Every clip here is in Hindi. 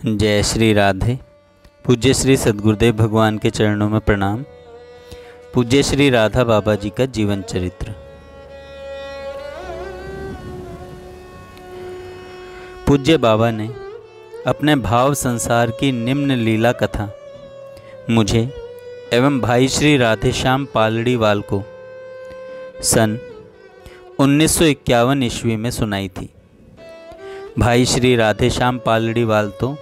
जय श्री राधे। पूज्य श्री सद्गुरुदेव भगवान के चरणों में प्रणाम। पूज्य श्री राधा बाबा जी का जीवन चरित्र। पूज्य बाबा ने अपने भाव संसार की निम्न लीला कथा मुझे एवं भाई श्री राधेश्याम पालड़ीवाल को सन 1951 ईस्वी में सुनाई थी। भाई श्री राधेश्याम पालड़ीवाल तो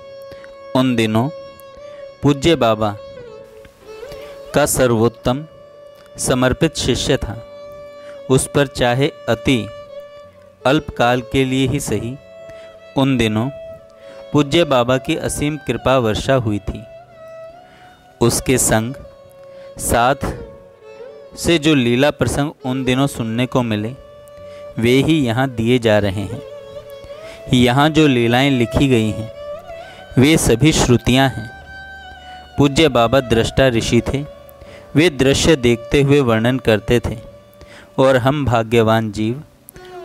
उन दिनों पूज्य बाबा का सर्वोत्तम समर्पित शिष्य था। उस पर चाहे अति अल्पकाल के लिए ही सही, उन दिनों पूज्य बाबा की असीम कृपा वर्षा हुई थी। उसके संग साथ से जो लीला प्रसंग उन दिनों सुनने को मिले वे ही यहाँ दिए जा रहे हैं। यहाँ जो लीलाएं लिखी गई हैं वे सभी श्रुतियाँ हैं। पूज्य बाबा दृष्टा ऋषि थे। वे दृश्य देखते हुए वर्णन करते थे और हम भाग्यवान जीव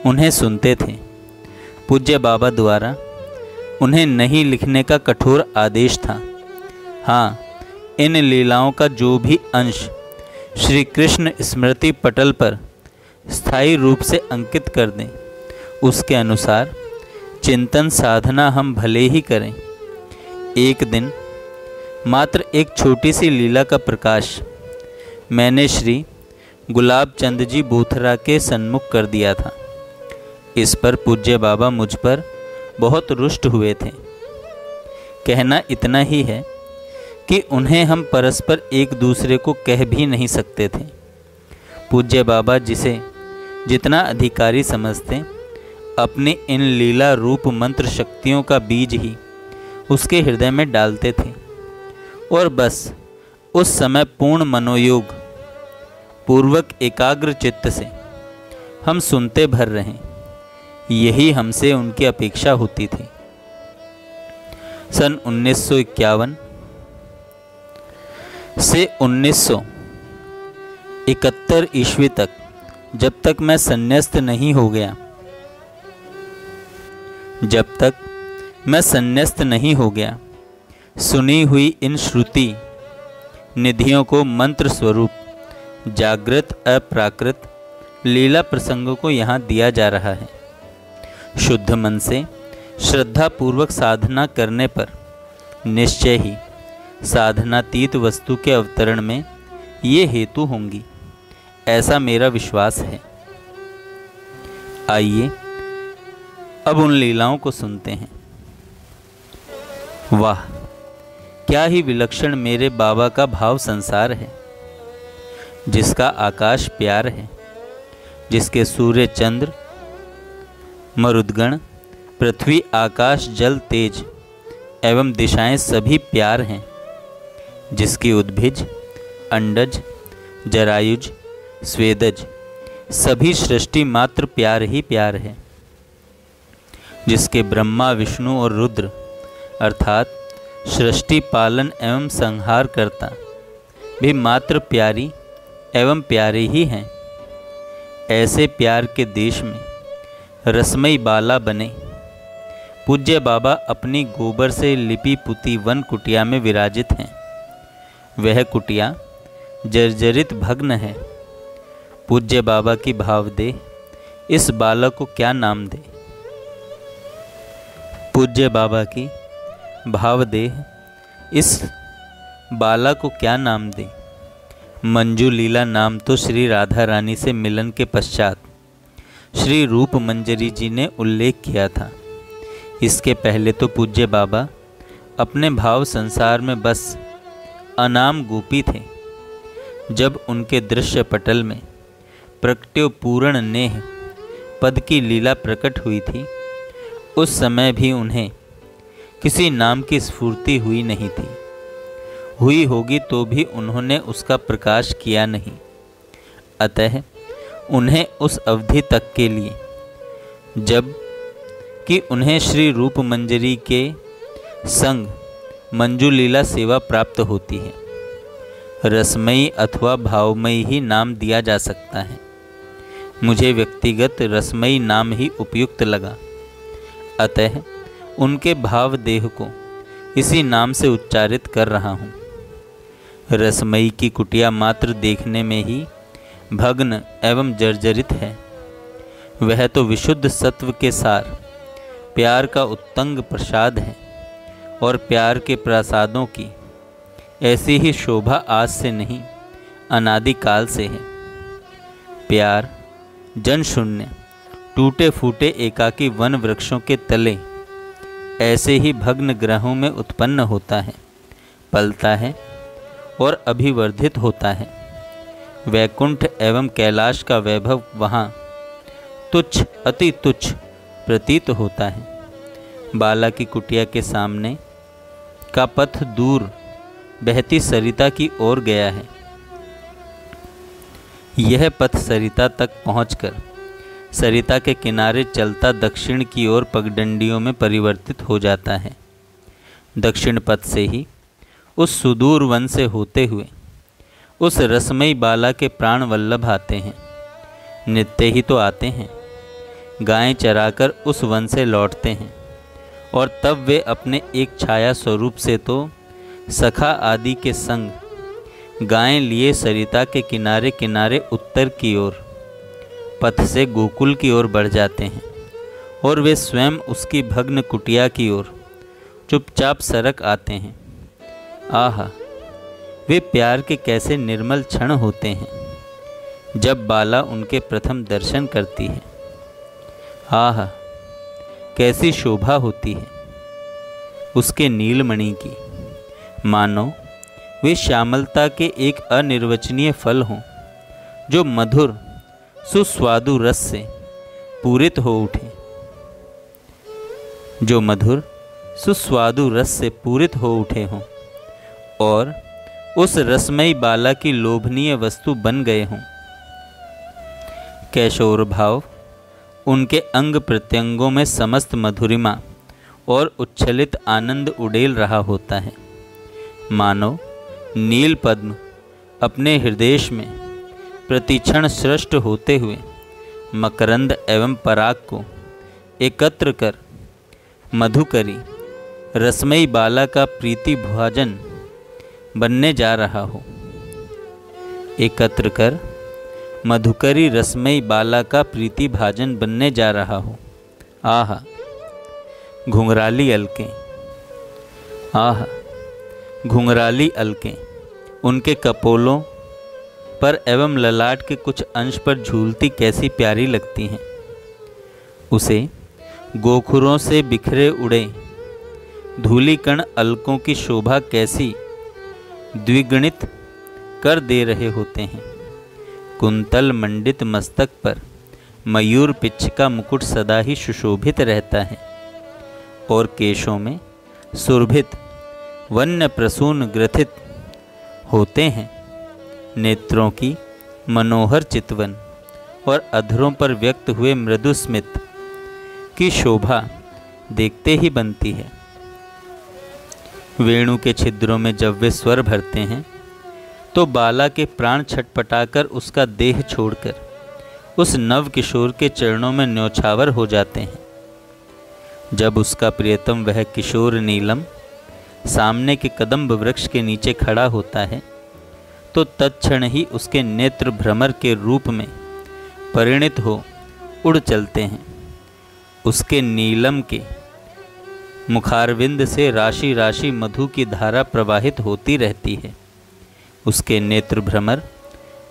उन्हें सुनते थे। पूज्य बाबा द्वारा उन्हें नहीं लिखने का कठोर आदेश था। हाँ, इन लीलाओं का जो भी अंश श्री कृष्ण स्मृति पटल पर स्थायी रूप से अंकित कर दें, उसके अनुसार चिंतन साधना हम भले ही करें। एक दिन मात्र एक छोटी सी लीला का प्रकाश मैंने श्री गुलाब चंद जी बोथरा के सन्मुख कर दिया था। इस पर पूज्य बाबा मुझ पर बहुत रुष्ट हुए थे। कहना इतना ही है कि उन्हें हम परस्पर एक दूसरे को कह भी नहीं सकते थे। पूज्य बाबा जिसे जितना अधिकारी समझते, अपनी इन लीला रूप मंत्र शक्तियों का बीज ही उसके हृदय में डालते थे और बस उस समय पूर्ण मनोयोग पूर्वक एकाग्र चित्त से हम सुनते भर रहें, यही हमसे उनकी अपेक्षा होती थी। सन 1951 से 1971 ईस्वी तक, जब तक मैं संन्यस्त नहीं हो गया, सुनी हुई इन श्रुति निधियों को मंत्र स्वरूप जागृत अप्राकृत लीला प्रसंगों को यहाँ दिया जा रहा है। शुद्ध मन से श्रद्धा पूर्वक साधना करने पर निश्चय ही साधनातीत वस्तु के अवतरण में ये हेतु होंगी, ऐसा मेरा विश्वास है। आइए अब उन लीलाओं को सुनते हैं। वाह, क्या ही विलक्षण मेरे बाबा का भाव संसार है, जिसका आकाश प्यार है, जिसके सूर्य चंद्र मरुदगण पृथ्वी आकाश जल तेज एवं दिशाएं सभी प्यार हैं, जिसकी उद्भिज अंडज जरायुज स्वेदज सभी सृष्टि मात्र प्यार ही प्यार है, जिसके ब्रह्मा विष्णु और रुद्र अर्थात सृष्टि पालन एवं संहार करता भी मात्र प्यारी एवं प्यारे ही हैं। ऐसे प्यार के देश में रसमयी बाला बने पूज्य बाबा अपनी गोबर से लिपी पुती वन कुटिया में विराजित हैं। वह कुटिया जर्जरित भग्न है। पूज्य बाबा की भावदेह इस बालक को क्या नाम दे? पूज्य बाबा की भावदेह इस बाला को क्या नाम दे? मंजू लीला नाम तो श्री राधा रानी से मिलन के पश्चात श्री रूप मंजरी जी ने उल्लेख किया था। इसके पहले तो पूज्य बाबा अपने भाव संसार में बस अनाम गोपी थे। जब उनके दृश्य पटल में प्रकट्यो पूर्ण नेह पद की लीला प्रकट हुई थी, उस समय भी उन्हें किसी नाम की स्फूर्ति हुई नहीं थी। हुई होगी तो भी उन्होंने उसका प्रकाश किया नहीं। अतः उन्हें उस अवधि तक के लिए जब कि उन्हें श्री रूप मंजरी के संग मंजू लीला सेवा प्राप्त होती है, रसमयी अथवा भावमयी ही नाम दिया जा सकता है। मुझे व्यक्तिगत रसमयी नाम ही उपयुक्त लगा। अतः उनके भाव देह को इसी नाम से उच्चारित कर रहा हूँ। रसमयी की कुटिया मात्र देखने में ही भग्न एवं जर्जरित है। वह तो विशुद्ध सत्व के सार, प्यार का उत्तंग प्रसाद है, और प्यार के प्रसादों की ऐसी ही शोभा आज से नहीं, अनादिकाल से है। प्यार जन शून्य, टूटे फूटे एकाकी वन वृक्षों के तले ऐसे ही भग्न ग्रहों में उत्पन्न होता है, पलता है और अभिवर्धित होता है। वैकुंठ एवं कैलाश का वैभव वहाँ तुच्छ, अति तुच्छ प्रतीत होता है। बाला की कुटिया के सामने का पथ दूर बहती सरिता की ओर गया है। यह पथ सरिता तक पहुंचकर सरिता के किनारे चलता दक्षिण की ओर पगडंडियों में परिवर्तित हो जाता है। दक्षिण पथ से ही उस सुदूर वन से होते हुए उस रसमयी बाला के प्राण वल्लभ आते हैं। नित्य ही तो आते हैं, गायें चराकर उस वन से लौटते हैं, और तब वे अपने एक छाया स्वरूप से तो सखा आदि के संग गायें लिए सरिता के किनारे किनारे उत्तर की ओर पथ से गोकुल की ओर बढ़ जाते हैं, और वे स्वयं उसकी भग्न कुटिया की ओर चुपचाप सरक आते हैं। आहा, वे प्यार के कैसे निर्मल क्षण होते हैं जब बाला उनके प्रथम दर्शन करती है। आहा, कैसी शोभा होती है उसके नीलमणि की, मानो वे श्यामलता के एक अनिर्वचनीय फल हों जो मधुर सुस्वादु रस से पूरित हो उठे, जो मधुर सुस्वादु रस से पूरित हो उठे हों और उस रसमयी बाला की लोभनीय वस्तु बन गए हों। कैशोर भाव उनके अंग प्रत्यंगों में समस्त मधुरिमा और उच्छलित आनंद उड़ेल रहा होता है, मानो नील पद्म अपने हृदय में प्रतिक्षण सृष्ट होते हुए मकरंद एवं पराग को एकत्र कर मधुकरी रसमयी बाला का प्रीति भाजन बनने जा रहा हो। एकत्र कर मधुकरी रसमयी बाला का प्रीति भाजन बनने जा रहा हो। आहा, घुंघराली अलकें, आहा, घुंघराली अलकें उनके कपोलों पर एवं ललाट के कुछ अंश पर झूलती कैसी प्यारी लगती हैं। उसे गोखुरों से बिखरे उड़े धूलिकण अलकों की शोभा कैसी द्विगुणित कर दे रहे होते हैं। कुंतल मंडित मस्तक पर मयूर पिच्छ का मुकुट सदा ही सुशोभित रहता है, और केशों में सुरभित वन्य प्रसून ग्रथित होते हैं। नेत्रों की मनोहर चितवन और अधरों पर व्यक्त हुए मृदु स्मित की शोभा देखते ही बनती है। वेणु के छिद्रों में जब वे स्वर भरते हैं तो बाला के प्राण छटपटाकर उसका देह छोड़कर उस नव किशोर के चरणों में न्योछावर हो जाते हैं। जब उसका प्रियतम वह किशोर नीलम सामने के कदम्ब वृक्ष के नीचे खड़ा होता है तो तत्क्षण ही उसके नेत्र भ्रमर के रूप में परिणित हो उड़ चलते हैं। उसके नीलम के मुखारविंद से राशि राशि मधु की धारा प्रवाहित होती रहती है। उसके नेत्र भ्रमर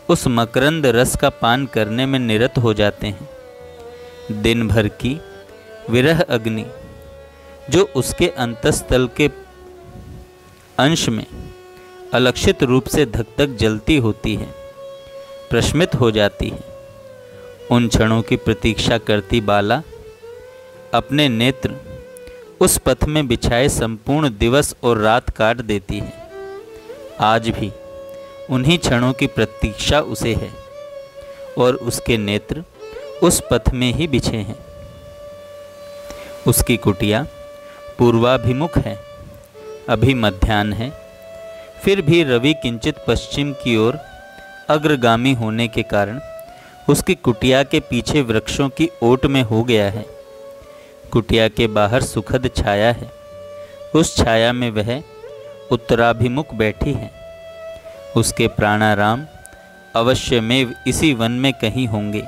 उस मकरंद रस का पान करने में निरत हो जाते हैं। दिन भर की विरह अग्नि जो उसके अंतस्तल के अंश में अलक्षित रूप से धक धक जलती होती है, प्रशमित हो जाती है। उन क्षणों की प्रतीक्षा करती बाला अपने नेत्र उस पथ में बिछाए संपूर्ण दिवस और रात काट देती है। आज भी उन्हीं क्षणों की प्रतीक्षा उसे है और उसके नेत्र उस पथ में ही बिछे हैं। उसकी कुटिया पूर्वाभिमुख है। अभी मध्याह्न है, फिर भी रवि किंचित पश्चिम की ओर अग्रगामी होने के कारण उसकी कुटिया के पीछे वृक्षों की ओट में हो गया है। कुटिया के बाहर सुखद छाया है, उस छाया में वह उत्तराभिमुख बैठी है। उसके प्राणाराम अवश्यमेव इसी वन में कहीं होंगे।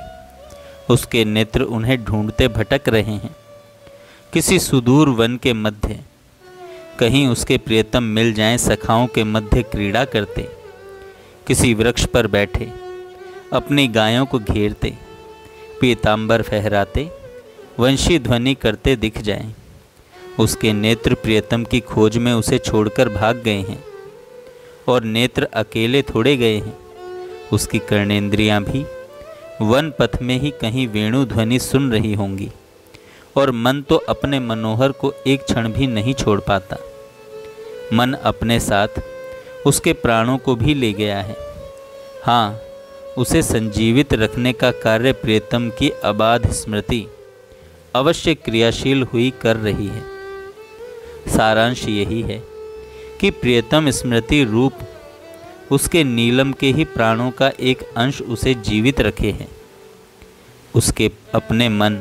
उसके नेत्र उन्हें ढूंढते भटक रहे हैं। किसी सुदूर वन के मध्य कहीं उसके प्रियतम मिल जाएं, सखाओं के मध्य क्रीड़ा करते, किसी वृक्ष पर बैठे अपनी गायों को घेरते, पीतांबर फहराते, वंशी ध्वनि करते दिख जाएं। उसके नेत्र प्रियतम की खोज में उसे छोड़कर भाग गए हैं, और नेत्र अकेले थोड़े गए हैं। उसकी कर्णेंद्रियां भी वन पथ में ही कहीं वेणु ध्वनि सुन रही होंगी, और मन तो अपने मनोहर को एक क्षण भी नहीं छोड़ पाता। मन अपने साथ उसके प्राणों को भी ले गया है। हाँ, उसे संजीवित रखने का कार्य प्रियतम की अबाध स्मृति अवश्य क्रियाशील हुई कर रही है। सारांश यही है कि प्रियतम स्मृति रूप उसके नीलम के ही प्राणों का एक अंश उसे जीवित रखे है। उसके अपने मन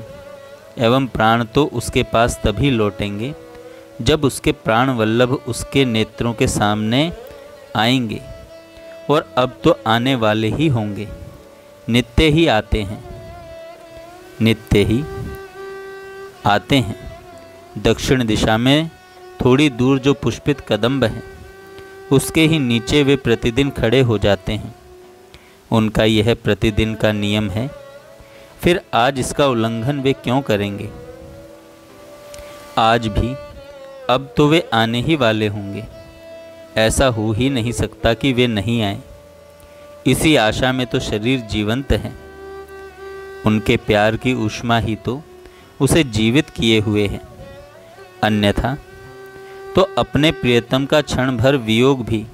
एवं प्राण तो उसके पास तभी लौटेंगे जब उसके प्राण वल्लभ उसके नेत्रों के सामने आएंगे, और अब तो आने वाले ही होंगे। नित्य ही आते हैं, नित्य ही आते हैं। दक्षिण दिशा में थोड़ी दूर जो पुष्पित कदम्ब है, उसके ही नीचे वे प्रतिदिन खड़े हो जाते हैं। उनका यह प्रतिदिन का नियम है, फिर आज इसका उल्लंघन वे क्यों करेंगे? आज भी अब तो वे आने ही वाले होंगे। ऐसा हो ही नहीं सकता कि वे नहीं आए। इसी आशा में तो शरीर जीवंत है। उनके प्यार की ऊष्मा ही तो उसे जीवित किए हुए है। अन्यथा तो अपने प्रियतम का क्षण भर वियोग भी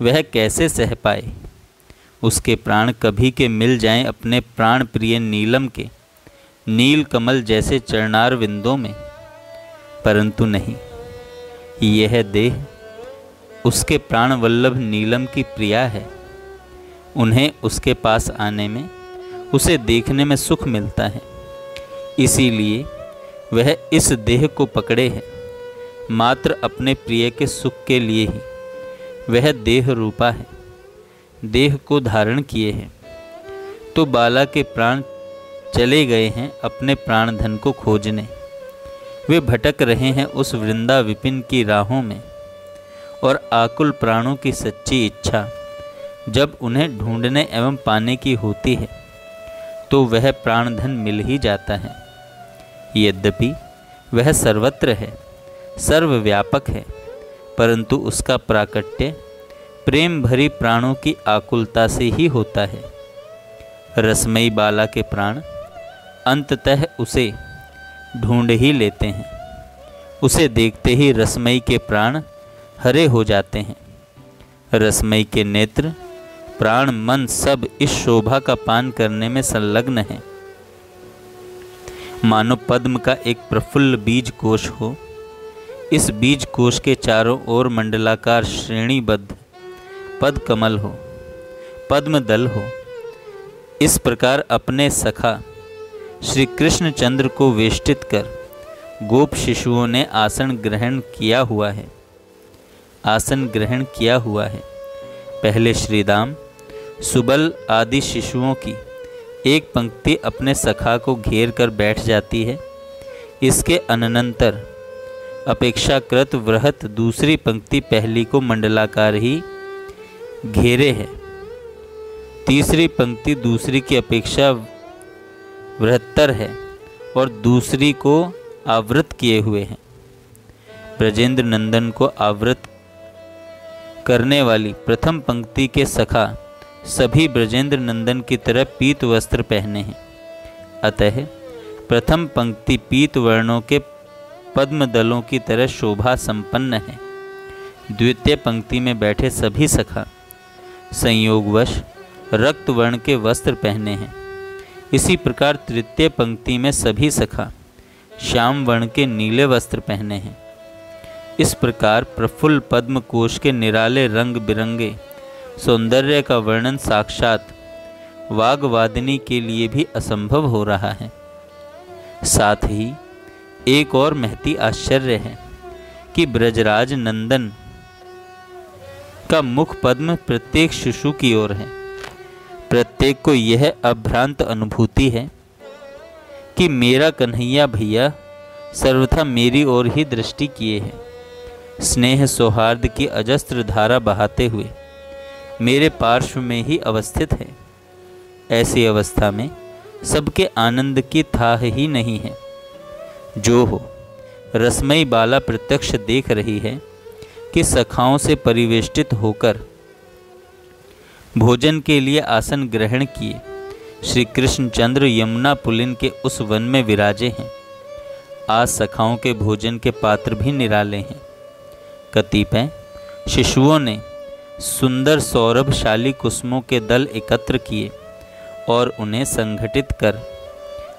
वह कैसे सह पाए। उसके प्राण कभी के मिल जाएं अपने प्राण प्रिय नीलम के नील कमल जैसे चरणार विंदों में, परंतु नहीं, यह देह उसके प्राण वल्लभ नीलम की प्रिया है। उन्हें उसके पास आने में, उसे देखने में सुख मिलता है। इसीलिए वह इस देह को पकड़े है, मात्र अपने प्रिय के सुख के लिए ही। वह देह रूपा है, देह को धारण किए हैं। तो बाला के प्राण चले गए हैं अपने प्राण धन को खोजने। वे भटक रहे हैं उस वृंदा विपिन की राहों में, और आकुल प्राणों की सच्ची इच्छा जब उन्हें ढूंढने एवं पाने की होती है, तो वह प्राण धन मिल ही जाता है। यद्यपि वह सर्वत्र है, सर्वव्यापक है, परंतु उसका प्राकट्य प्रेम भरी प्राणों की आकुलता से ही होता है। रसमयी बाला के प्राण अंततः उसे ढूंढ ही लेते हैं। उसे देखते ही रसमयी के प्राण हरे हो जाते हैं। रसमयी के नेत्र, प्राण, मन सब इस शोभा का पान करने में संलग्न है। मानो पद्म का एक प्रफुल्ल बीज कोश हो। इस बीज कोश के चारों ओर मंडलाकार श्रेणीबद्ध पद कमल हो, पद्म दल हो। इस प्रकार अपने सखा श्री कृष्णचंद्र को वेष्टित कर गोप शिशुओं ने आसन ग्रहण किया हुआ है। आसन ग्रहण किया हुआ है। पहले श्रीदाम, सुबल आदि शिशुओं की एक पंक्ति अपने सखा को घेर कर बैठ जाती है। इसके अनंतर अपेक्षाकृत वृहत दूसरी पंक्ति पहली को मंडलाकार ही घेरे है। तीसरी पंक्ति दूसरी की अपेक्षा बृहत्तर है और दूसरी को आवृत किए हुए हैं। ब्रजेंद्र नंदन को आवृत करने वाली प्रथम पंक्ति के सखा सभी ब्रजेंद्र नंदन की तरह पीत वस्त्र पहने हैं। अतः प्रथम पंक्ति पीत वर्णों के पद्म दलों की तरह शोभा संपन्न है। द्वितीय पंक्ति में बैठे सभी सखा संयोगवश रक्त वर्ण के वस्त्र पहने हैं। इसी प्रकार तृतीय पंक्ति में सभी सखा श्याम वर्ण के नीले वस्त्र पहने हैं। इस प्रकार प्रफुल्ल पद्म कोश के निराले रंग बिरंगे सौंदर्य का वर्णन साक्षात वाग्वादिनी के लिए भी असंभव हो रहा है। साथ ही एक और महती आश्चर्य है कि ब्रजराज नंदन का मुख पद्म प्रत्येक शिशु की ओर है। प्रत्येक को यह अभ्रांत अनुभूति है कि मेरा कन्हैया भैया सर्वथा मेरी ओर ही दृष्टि किए है, स्नेह सौहार्द की अजस्त्र धारा बहाते हुए मेरे पार्श्व में ही अवस्थित है। ऐसी अवस्था में सबके आनंद की थाह ही नहीं है। जो हो, रसमयी बाला प्रत्यक्ष देख रही है कि सखाओं से परिवेष्टित होकर भोजन के लिए आसन ग्रहण किए श्री कृष्णचंद्र यमुना पुलिन के उस वन में विराजे हैं। आज सखाओं के भोजन के पात्र भी निराले हैं। कतिपय शिशुओं ने सुंदर सौरभशाली कुसुमों के दल एकत्र किए और उन्हें संगठित कर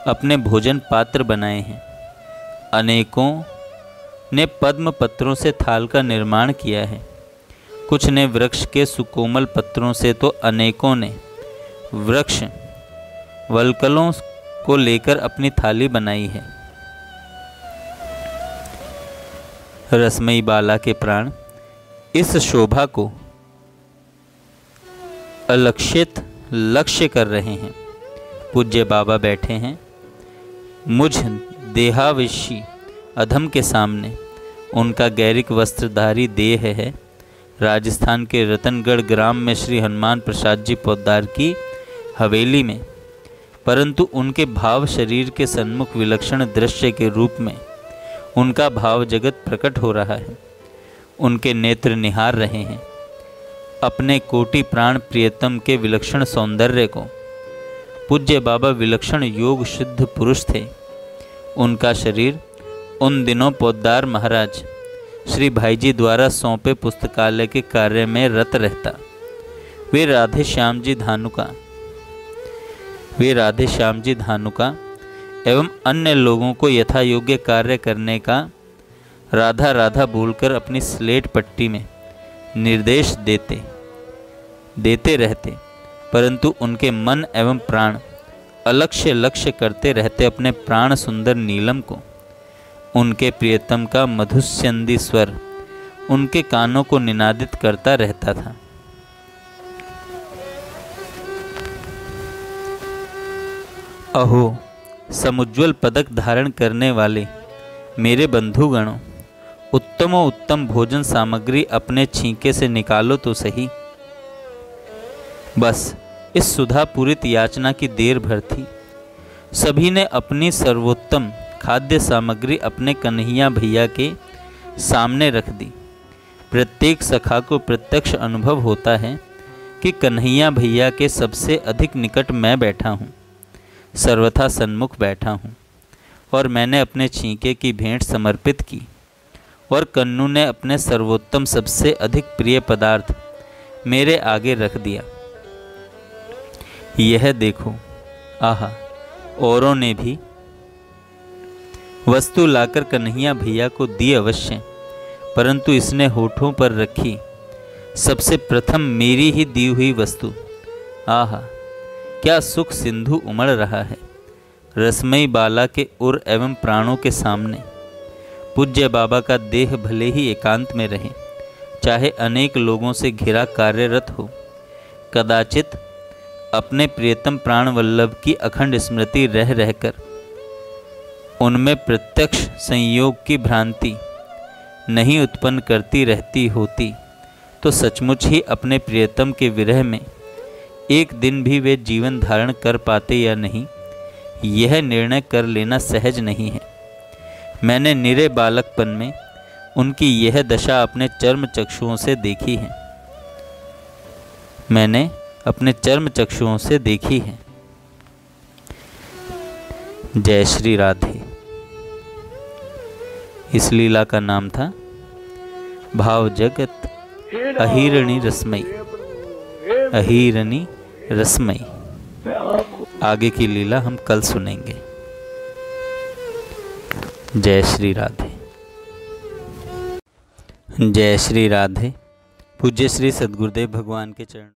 अपने भोजन पात्र बनाए हैं। अनेकों ने पद्म पत्रों से थाल का निर्माण किया है। कुछ ने वृक्ष के सुकोमल पत्रों से, तो अनेकों ने वृक्ष वल्कलों को लेकर अपनी थाली बनाई है। रसमयी बाला के प्राण इस शोभा को अलक्षित लक्ष्य कर रहे हैं। पूज्य बाबा बैठे हैं। मुझ देहाविशी अधम के सामने उनका गैरिक वस्त्रधारी देह है। राजस्थान के रतनगढ़ ग्राम में श्री हनुमान प्रसाद जी पोद्दार की हवेली में, परंतु उनके भाव शरीर के सन्मुख विलक्षण दृश्य के रूप में उनका भाव जगत प्रकट हो रहा है। उनके नेत्र निहार रहे हैं अपने कोटि प्राण प्रियतम के विलक्षण सौंदर्य को। पूज्य बाबा विलक्षण योग सिद्ध पुरुष थे। उनका शरीर उन दिनों पोद्दार महाराज श्री भाईजी द्वारा सौंपे पुस्तकालय के कार्य में रत रहता। वे राधे श्याम जी धानुका एवं अन्य लोगों को यथा योग्य कार्य करने का राधा राधा बोलकर अपनी स्लेट पट्टी में निर्देश देते रहते, परंतु उनके मन एवं प्राण अलक्ष्य लक्ष्य करते रहते अपने प्राण सुंदर नीलम को। उनके प्रियतम का मधुस्यंदी स्वर उनके कानों को निनादित करता रहता था। अहो, समुज्वल पदक धारण करने वाले मेरे बंधुगणों, उत्तम भोजन सामग्री अपने छींके से निकालो तो सही। बस इस सुधा पूरित याचना की देर भर थी। सभी ने अपनी सर्वोत्तम खाद्य सामग्री अपने कन्हैया भैया के सामने रख दी। प्रत्येक सखा को प्रत्यक्ष अनुभव होता है कि कन्हैया भैया के सबसे अधिक निकट मैं बैठा हूँ, सर्वथा सन्मुख बैठा हूँ, और मैंने अपने छींके की भेंट समर्पित की और कन्नू ने अपने सर्वोत्तम सबसे अधिक प्रिय पदार्थ मेरे आगे रख दिया। यह देखो, आहा, औरों ने भी वस्तु लाकर कन्हैया भैया को दी अवश्य, परंतु इसने होठों पर रखी सबसे प्रथम मेरी ही दी हुई वस्तु। आहा, क्या सुख सिंधु उमड़ रहा है रसमयी बाला के उर एवं प्राणों के सामने। पूज्य बाबा का देह भले ही एकांत में रहे, चाहे अनेक लोगों से घिरा कार्यरत हो, कदाचित अपने प्रियतम प्राण वल्लभ की अखंड स्मृति रह रहकर उनमें प्रत्यक्ष संयोग की भ्रांति नहीं उत्पन्न करती रहती होती, तो सचमुच ही अपने प्रियतम के विरह में एक दिन भी वे जीवन धारण कर पाते या नहीं, यह निर्णय कर लेना सहज नहीं है। मैंने निरे बालकपन में उनकी यह दशा अपने चर्म चक्षुओं से देखी है। मैंने अपने चर्म चक्षुओं से देखी है। जय श्री राधे। इस लीला का नाम था भाव जगत अहिरणी रसमई। अहिरणी रसमई। आगे की लीला हम कल सुनेंगे। जय श्री राधे। जय श्री राधे। पूज्य श्री सद्गुरुदेव भगवान के चरण